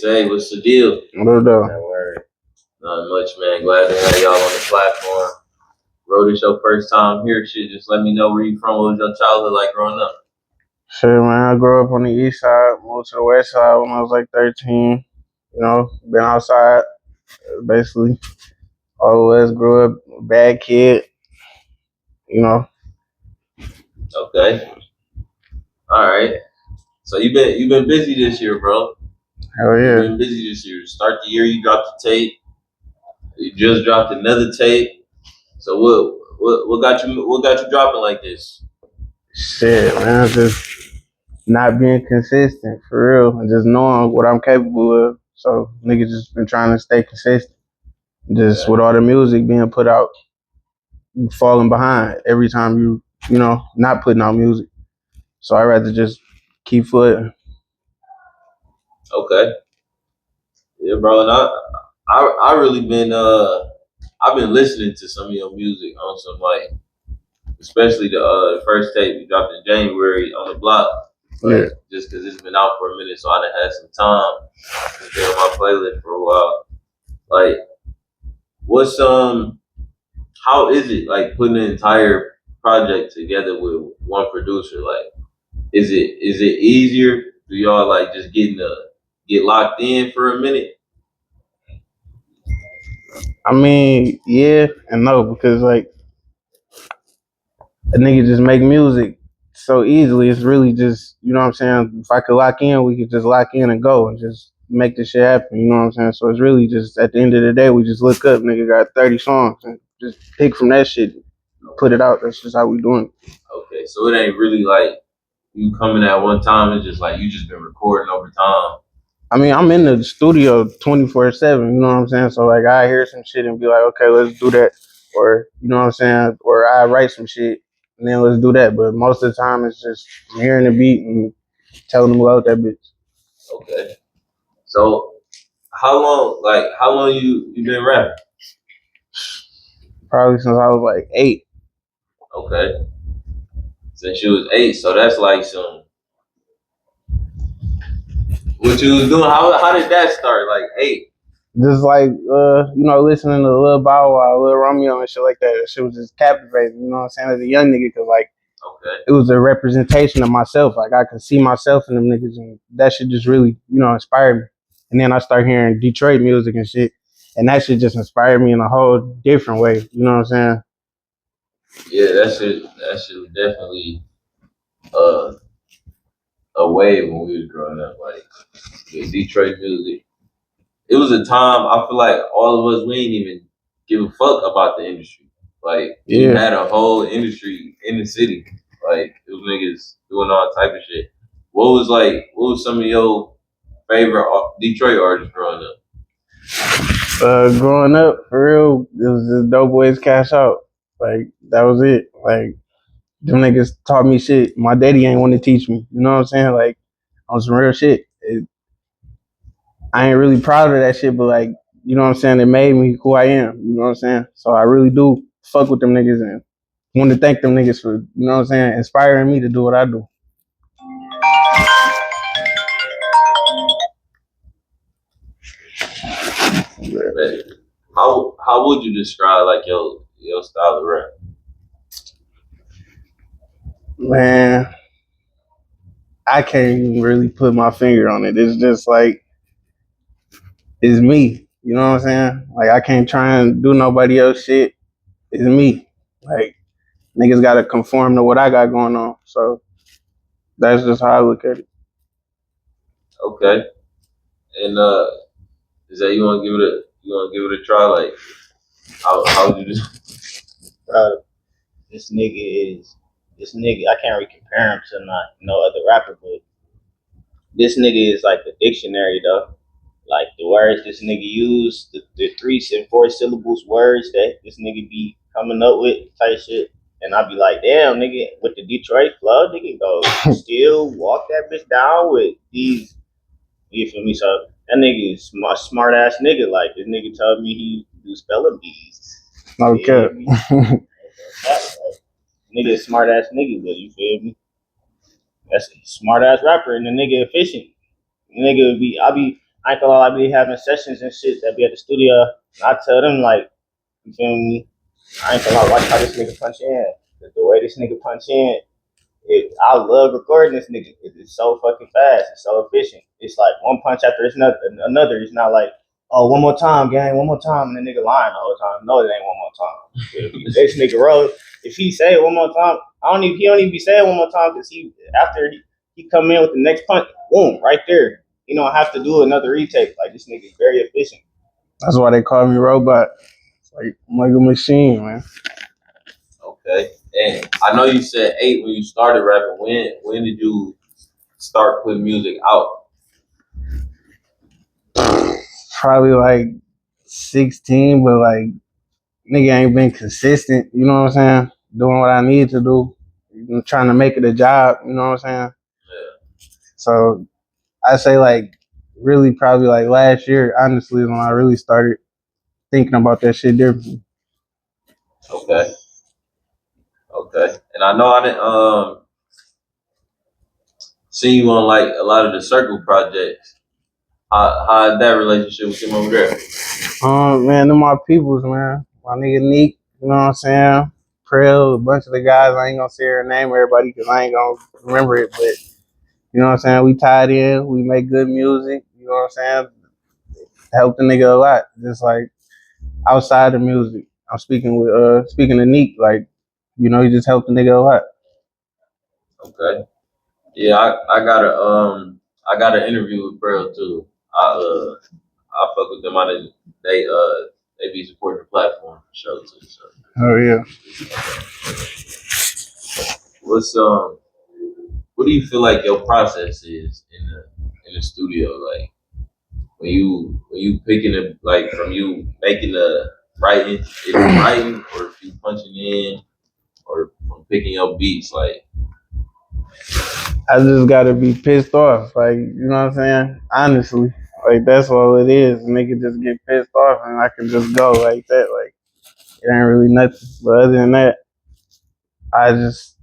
Zay, what's the deal? What up? That word. Not much, man. Glad to have y'all on the platform. Ro, this your first time here. Shit, just let me know where you from. What was your childhood like growing up? Shit, man, I grew up on the east side, moved to the west side when I was like 13. You know, been outside, basically. Always grew up bad kid, you know. Okay. All right. So you been busy this year, bro. Hell You yeah. been busy this year. Start the year, you dropped the tape. You just dropped another tape. So what got you dropping like this? Shit, man, just not being consistent, for real, and just knowing what I'm capable of. So, niggas just been trying to stay consistent. Just Okay. with all the music being put out, you falling behind every time you know, not putting out music. So I'd rather just keep footing. Okay. Yeah, bro. And I really been I've been listening to some of your music on some like, especially the first tape you dropped in January on the block. Like, Yeah. just because it's been out for a minute, so I done had some time. It's been on my playlist for a while. Like, what's how is it like putting an entire project together with one producer? Like, is it easier? Do y'all like just get locked in for a minute? I mean, yeah and no, because like a nigga just make music so easily. It's really just, you know what I'm saying? If I could lock in, we could just lock in and go and just make this shit happen, you know what I'm saying? So it's really just at the end of the day, we just look up, nigga got 30 songs and just pick from that shit, put it out. That's just how we doing it. Okay, so it ain't really like you coming at one time. It's just like you just been recording over time. I mean, I'm in the studio 24/7, you know what I'm saying? So like I hear some shit and be like, okay, let's do that. Or, you know what I'm saying? Or I write some shit and then let's do that. But most of the time it's just I'm hearing the beat and telling them about that bitch. Okay, so how long you been rapping? Probably since I was like 8. Okay, since you was 8, so that's like some what you was doing. How did that start? Like 8. Just like you know, listening to Lil Bow Wow, Lil Romeo and shit like that. That shit was just captivating, you know what I'm saying, as a young nigga, cause like Okay, it was a representation of myself. Like I could see myself in them niggas, and that shit just really, you know, inspired me. And then I started hearing Detroit music and shit, and that shit just inspired me in a whole different way. You know what I'm saying? yeah, that shit was definitely uh a wave when we was growing up. Like the Detroit music. It was a time I feel like all of us we ain't even give a fuck about the industry. Like you Yeah. had a whole industry in the city. Like it was niggas doing all type of shit. What was some of your favorite Detroit artists growing up? Growing up, for real, it was just Dope Boys Cash Out. Like that was it. Like them niggas taught me shit. My daddy ain't want to teach me. You know what I'm saying? Like on some real shit. I ain't really proud of that shit, but like, you know what I'm saying? It made me who I am. You know what I'm saying? So I really do fuck with them niggas and want to thank them niggas for, you know what I'm saying, inspiring me to do what I do. Man, how would you describe like your style of rap? Man, I can't even really put my finger on it. It's just like, it's me. You know what I'm saying? Like I can't try and do nobody else shit. It's me. Like niggas gotta conform to what I got going on. So that's just how I look at it. Okay. And is that you wanna give it a try? Like how would you just Bro, this nigga I can't really compare him to no other rapper, but this nigga is like the dictionary though. Like the words this nigga use, the 3 and 4 syllables words that this nigga be coming up with type shit. And I be like, damn, nigga, with the Detroit flow, nigga go still walk that bitch down with these. You feel me? So that nigga is smart ass nigga. Like this nigga told me he do spelling bees. Okay. Nigga is smart ass nigga, but you feel me? That's a smart ass rapper and the nigga efficient. Nigga be I ain't gonna lie, I be having sessions and shit that be at the studio. And I tell them like, you feel me? I ain't gonna lie, watch how this nigga punch in. The way this nigga punch in, I love recording this nigga. It's so fucking fast. It's so efficient. It's like one punch after it's another. It's not like, oh, one more time, gang, one more time, and the nigga lying the whole time. No, it ain't one more time. This nigga Ro, if he say it one more time, he don't even be saying one more time because after he come in with the next punch, boom, right there. He don't have to do another retake. Like this nigga is very efficient. That's why they call me Robot. It's like I'm like a machine, man. Okay. And I know you said 8 when you started rapping. When did you start putting music out? Probably like 16, but like nigga ain't been consistent. You know what I'm saying? Doing what I need to do. I'm trying to make it a job. You know what I'm saying? Yeah. So I say like really probably like last year. Honestly, is when I really started thinking about that shit differently. Okay. Okay. And I know I didn't see you on like a lot of the circle projects. How that relationship with him over there? Man, them my peoples, man. My nigga Neek, you know what I'm saying? Prel, a bunch of the guys. I ain't gonna say her name, everybody, because I ain't gonna remember it. But you know what I'm saying? We tied in. We make good music. You know what I'm saying? Helped the nigga a lot. Just like outside of music. I'm speaking to Neek, like, you know, he just helped the nigga a lot. Okay. Yeah, I got an interview with Pearl too. I fuck with them. They they be supporting the platform for sure too. So Oh yeah. what's what do you feel like your process is in the studio? Like when you picking it, like from you making the writing, is it writing or if you punching in or from picking your beats, like I just gotta be pissed off. Like, you know what I'm saying? Honestly. Like that's all it is. Nigga just get pissed off and I can just go like that. Like it ain't really nothing. But other than that, I just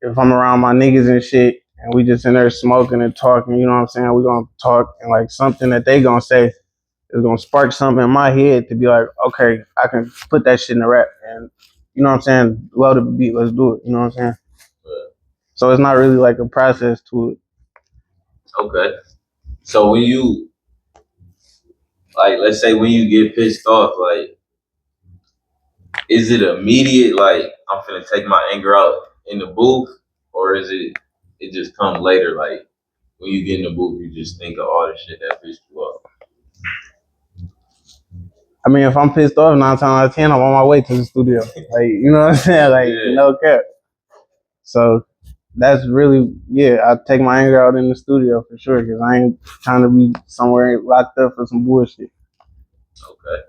if I'm around my niggas and shit and we just in there smoking and talking, you know what I'm saying? We gonna talk and like something that they gonna say is gonna spark something in my head to be like, okay, I can put that shit in the rap and you know what I'm saying? Love the beat, let's do it. You know what I'm saying? So it's not really like a process to it. okay. So when you like, let's say when you get pissed off, like, is it immediate? Like, I'm finna take my anger out in the booth, or is it just come later? Like, when you get in the booth, you just think of all the shit that pissed you off. I mean, if I'm pissed off 9 times out of 10, I'm on my way to the studio. Like, you know what I'm saying? Like, Yeah. no cap. So that's really, yeah, I take my anger out in the studio for sure because I ain't trying to be somewhere locked up for some bullshit. Okay,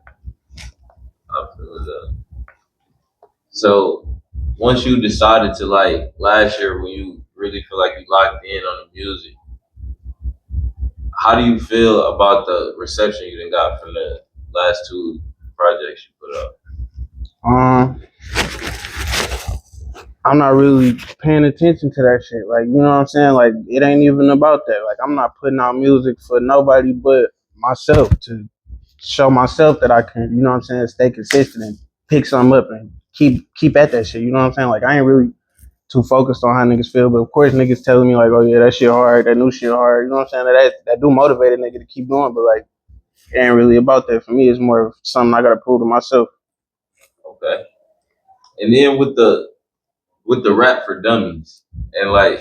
I feel that. So once you decided to like last year when you really feel like you locked in on the music, how do you feel about the reception you done got from the last 2 projects you put up? Um, I'm not really paying attention to that shit. Like, you know what I'm saying? Like, it ain't even about that. Like, I'm not putting out music for nobody but myself to show myself that I can, you know what I'm saying, stay consistent and pick something up and keep at that shit. You know what I'm saying? Like, I ain't really too focused on how niggas feel, but of course niggas telling me like, oh yeah, that shit hard, that new shit hard. You know what I'm saying? That do motivate a nigga to keep going, but like, it ain't really about that. For me, it's more of something I gotta prove to myself. Okay, and then with the Rap For Dummies, and like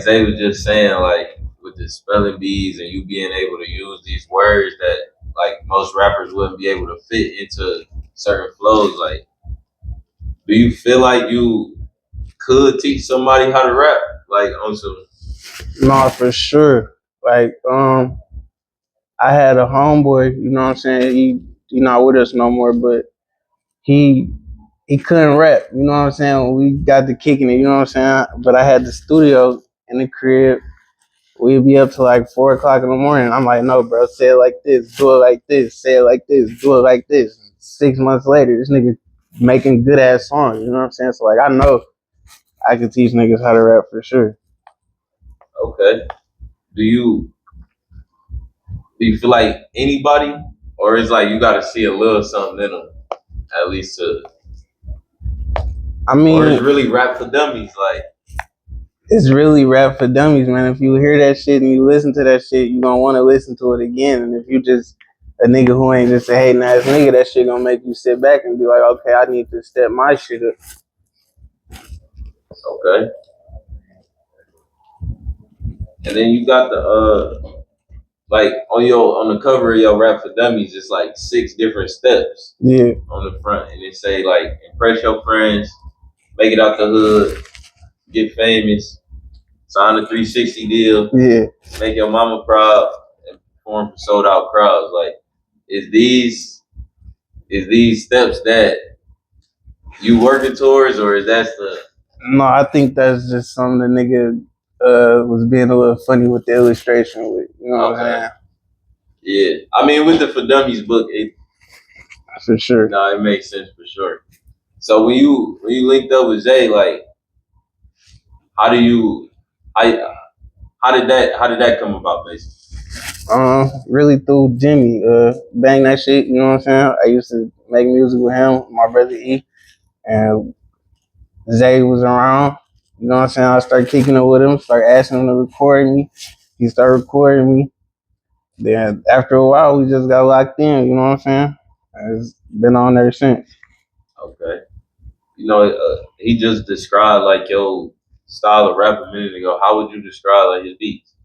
Zay was just saying, like with the spelling bees and you being able to use these words that like most rappers wouldn't be able to fit into certain flows. Like, do you feel like you could teach somebody how to rap? Like on some No, for sure. Like, I had a homeboy, you know what I'm saying? He not with us no more, but he he couldn't rap, you know what I'm saying? When we got to kicking it, you know what I'm saying? But I had the studio in the crib. We'd be up to like 4 o'clock in the morning. I'm like, no, bro, say it like this, do it like this, say it like this, do it like this. 6 months later, this nigga making good ass songs, you know what I'm saying? So like, I know I can teach niggas how to rap for sure. okay. Do Do you feel like anybody, or is like you got to see a little something in them at least to, I or mean, is really Rap For Dummies like? it's really Rap For Dummies, man. If you hear that shit and you listen to that shit, you gonna want to listen to it again. And if you just a nigga who ain't just a hating ass nigga, that shit gonna make you sit back and be like, okay, I need to step my shit up. Okay. And then you got the like on the cover of your Rap For Dummies, it's like 6 different steps. Yeah. On the front, and it say like impress your friends, make it out the hood, get famous, sign a 360 deal, Yeah. make your mama proud, and perform for sold out crowds. Like, is these steps that you working towards, or is that the? No, I think that's just something the nigga was being a little funny with the illustration with. You know what I'm saying? Yeah, I mean with the For Dummies book, it For sure. it makes sense for sure. So when you linked up with Zay, like, how did that come about, basically? Really through Jimmy. Bang that shit, you know what I'm saying? I used to make music with him, my brother E, and Zay was around. You know what I'm saying? I started kicking it with him, started asking him to record me. He started recording me. Then after a while, we just got locked in, you know what I'm saying? It's been on ever since. Okay. You know, he just described like your style of rap a minute ago. How would you describe like his beats?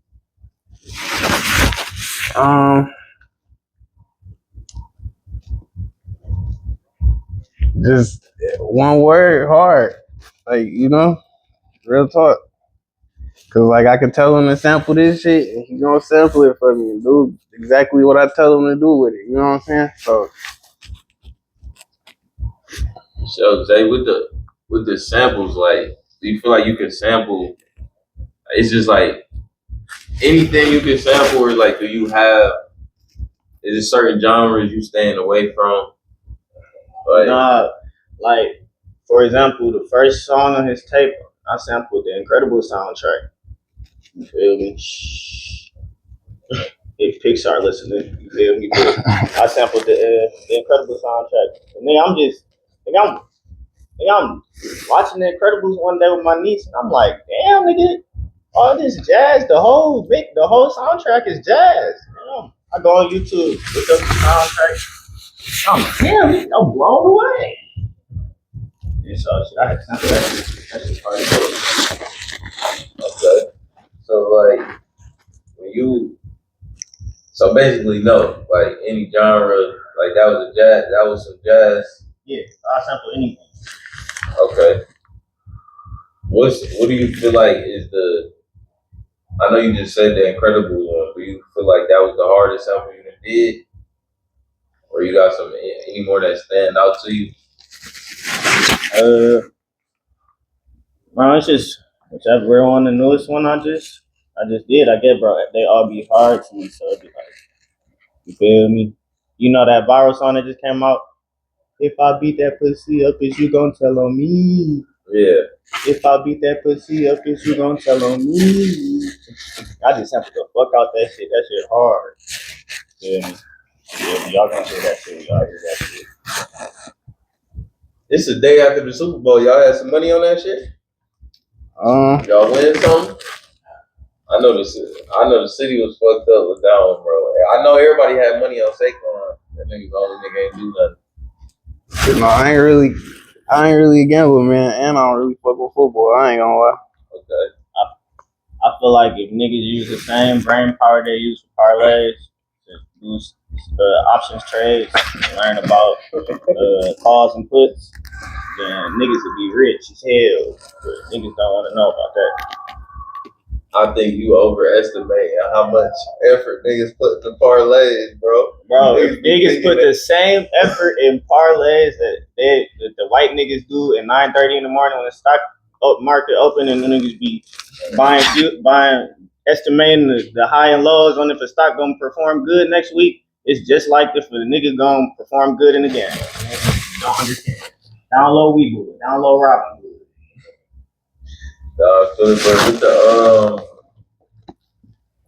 Just one word, hard. Like, you know, real talk. Cause like I can tell him to sample this shit and he gonna sample it for me and do exactly what I tell him to do with it. You know what I'm saying? So Zay, with the samples, like, do you feel like you can sample? It's just like anything you can sample, or like, do you have? Is it certain genres you staying away from? Like, Nah, like for example, the first song on his tape, I sampled the Incredible soundtrack. You feel me? If Pixar listening, you feel me? But I sampled the Incredible soundtrack. And then I'm watching the Incredibles one day with my niece, and I'm like, damn, nigga, all this jazz, the whole soundtrack is jazz. You know, I go on YouTube, look up the soundtrack. I'm like, damn, nigga, I'm blown away. And so I had to sample that shit. That's just part of it. okay, so like when you, so basically no, like any genre, like that was some jazz. Yeah, I sample anything. Okay. What do you feel like is the? I know you just said the Incredible one, but you feel like that was the hardest sample you did, or you got some any more that stand out to you? Bro, it's just whichever one, the newest one I just did. I get, bro, they all be hard to me, so it'd be like, you feel me? You know that viral song that just came out? If I beat that pussy up, is you gonna tell on me? Yeah. If I beat that pussy up, is you gonna tell on me? I just sampled the fuck out that shit. That shit hard. You feel me? Yeah, y'all gonna hear that shit. Y'all hear that shit. It's the day after the Super Bowl. Y'all had some money on that shit? Y'all win something? I know the city was fucked up with that one, bro. I know everybody had money on Saquon. That nigga's the only nigga ain't do nothing. no, I ain't really a gambler, man, and I don't really fuck with football. I ain't gonna lie. Okay. I feel like if niggas use the same brain power they use for parlays, to boost options trades, and learn about calls and puts, then niggas would be rich as hell. But niggas don't want to know about that. I think you overestimate how much effort niggas put into parlays, bro. Bro, if niggas put the same effort in parlays that the white niggas do at 9:30 in the morning when the stock market open, and the niggas be buying, estimating the high and lows on if a stock gonna perform good next week, it's just like if a nigga gonna perform good in the game. Don't understand. Down low we good. Down low Robin good. But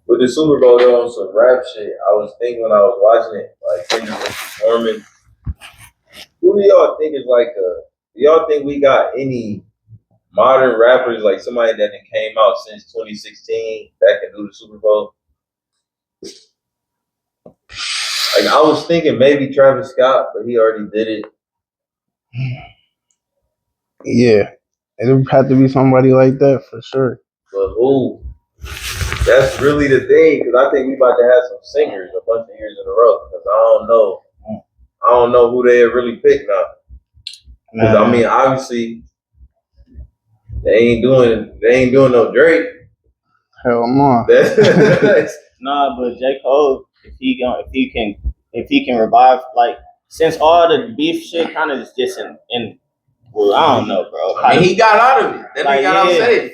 with With the Super Bowl though, on some rap shit, I was thinking when I was watching it, like Kendrick was performing. Who do y'all think is like a? Do y'all think we got any modern rappers like somebody that came out since 2016 that can do the Super Bowl? Like I was thinking maybe Travis Scott, but he already did it. Yeah, it would have to be somebody like that for sure. But who? That's really the thing, because I think we about to have some singers a bunch of years in a row. Because I don't know who they really pick now. Because I mean, obviously, they ain't doing no Drake. Hell no. Nah, but J. Cole, if he can revive, like, since all the beef shit kind of is just in well, I don't know, bro. I mean, he got out of it. Then he got out safe.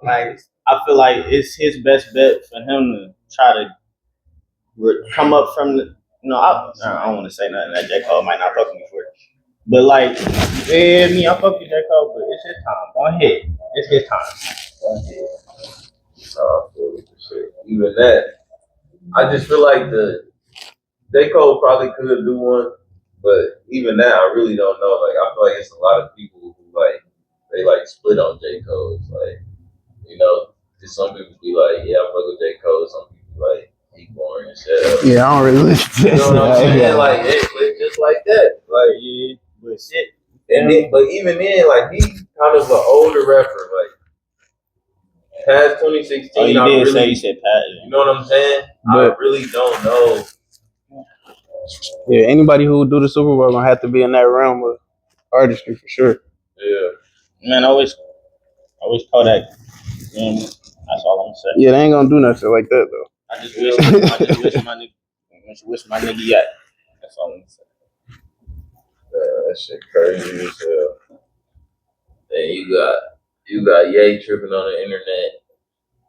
Like, I feel like it's his best bet for him to try to come up from the. I don't want to say nothing that J. Cole might not fuck with me for it. But like, I fuck with J. Cole, but it's his time. Go ahead. It's his time. Go ahead. Even that, I just feel like the J. Cole probably could do one, but even that, I really don't know. Like, I feel like it's a lot of people who like they like split on J. Cole. It's like, just some people be like, yeah, I fuck with J. Cole. Some people be like, he boring and shit. Yeah, I don't really listen to You know what I'm saying? Yeah. Like, it's just like that. Like, Yeah, but shit. and then, but even then, like, he's kind of an older rapper. Like, past 2016, Oh, you I did really, say you said Pat. you know what I'm saying? I really don't know. Yeah, anybody who would do the Super Bowl gonna have to be in that realm of artistry for sure. Yeah. Man, I wish Kodak. That's all I'm saying. Yeah, they ain't gonna do nothing like that though. I just wish my nigga yet. That's all I'm saying. That shit crazy as hell. And you got Ye tripping on the internet.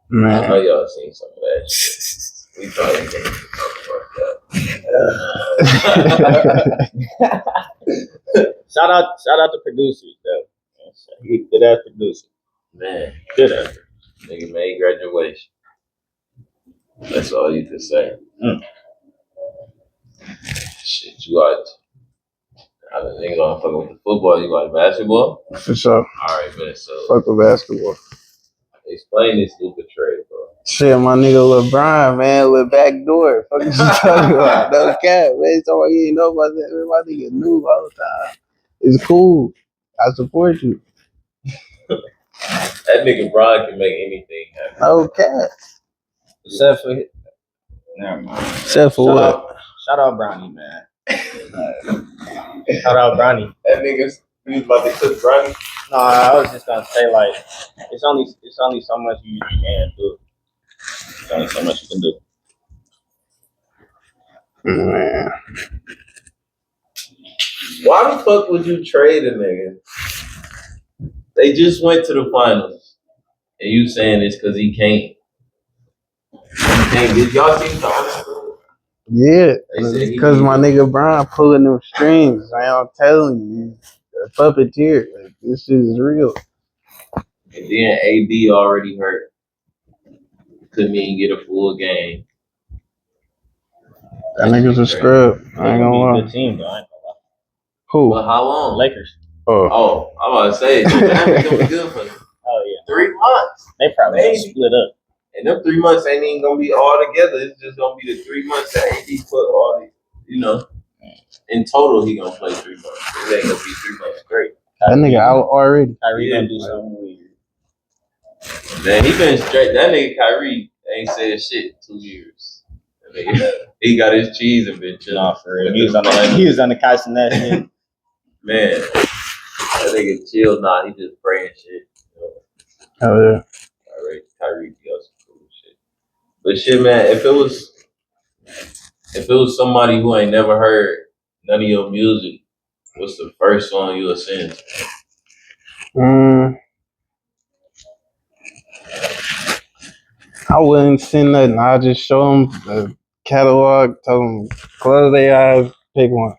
Man. I know y'all seen some of that shit. We probably can't even talk about that. Shout out to producers though. Good ass producer. Man, Good ass. nigga made graduation. That's all you can say. Shit, you got. I don't think I'm fucking with the football. You like basketball? For sure. All right, man. So Fuck with basketball. explain this Luka trade, bro. Shit, my nigga LeBron, man, with backdoor. Fuck is you talking about? No cap, man. So you ain't know about that. Man, my nigga knew all the time. It's cool. I support you. That nigga Brian can make anything happen. No cap. Except for never mind. Except for what? Shout out Brownie, man. Shout out Brownie. That nigga, he was about to cook Brownie. No, I was just gonna say like it's only so much you can do. There's only so much you can do. Man. Why the fuck would you trade a nigga? They just went to the finals, and you saying it's because he can't. Did y'all see the article? Yeah, because my nigga Brian pulling them strings, man. I'm telling you, he's a puppeteer. Like, this shit is real. And then AB already hurt. Couldn't even get a full game. That nigga's a scrub. I ain't gonna lie. Good team, though. I ain't gonna lie. Who? But how long? Lakers. Oh, I'm about to say, that's gonna be good for them. Oh yeah. 3 months. They probably gonna split up. And them 3 months ain't even gonna be all together. It's just gonna be the 3 months that AD put all the, in total he gonna play 3 months. It ain't gonna be 3 months straight. That nigga out already. Kyrie gonna do something weird. Man, he been straight. That nigga Kyrie ain't said shit 2 years. That nigga, he got his cheese and been chilling. Nah, for real. He was on the couch and that shit. Man, that nigga chill now. He just praying shit. Oh yeah. Kyrie does some cool shit. But shit, man, if it was somebody who ain't never heard none of your music, what's the first song you would sing? I wouldn't send nothing. I'll just show them the catalog, tell them close their eyes, pick one.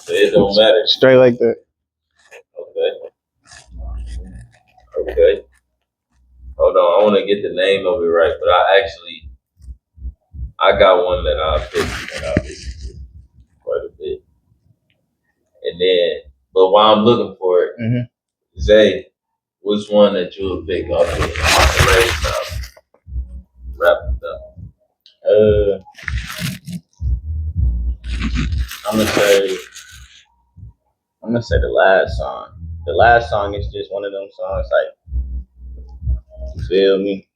So it don't matter. Straight like that. Okay. Hold on, I want to get the name of it right, but I actually I got one that I picked that I listen to quite a bit. And then, but while I'm looking for it, Zay, which one that you would pick off the latest album? Rap For Dummies. I'm gonna say the last song. The last song is just one of them songs like, you feel me?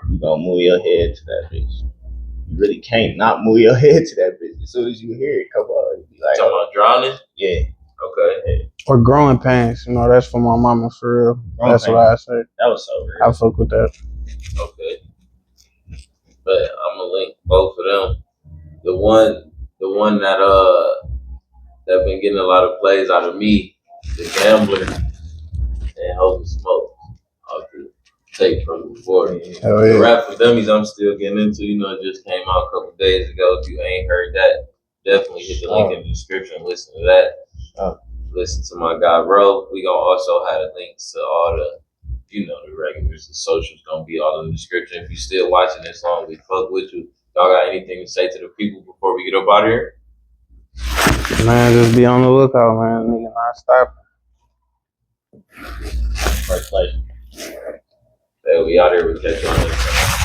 You gonna move your head to that bitch. You really can't not move your head to that bitch. As soon as you hear it, come on, you be like, talking about Drowning? Yeah. Okay. Or Growing Pains, you know, that's for my mama for real. That's what I say. That was so real. I fuck with that. Okay. But I'm gonna link both of them. The one that been getting a lot of plays out of me, The Gambler and Holy Smoke. I'll take from before. The Rap For Dummies I'm still getting into, you know, it just came out a couple days ago. If you ain't heard that, definitely hit the link in the description, listen to that. Listen to my guy Ro. We gonna also have links to all the, you know, the regulars. The socials gonna be all in the description. If you still watching this long, we fuck with you. Y'all got anything to say to the people before we get up out of here? Man, just be on the lookout, man. Nigga, not stopping. First place. Hey, we out here. We catch you on next time.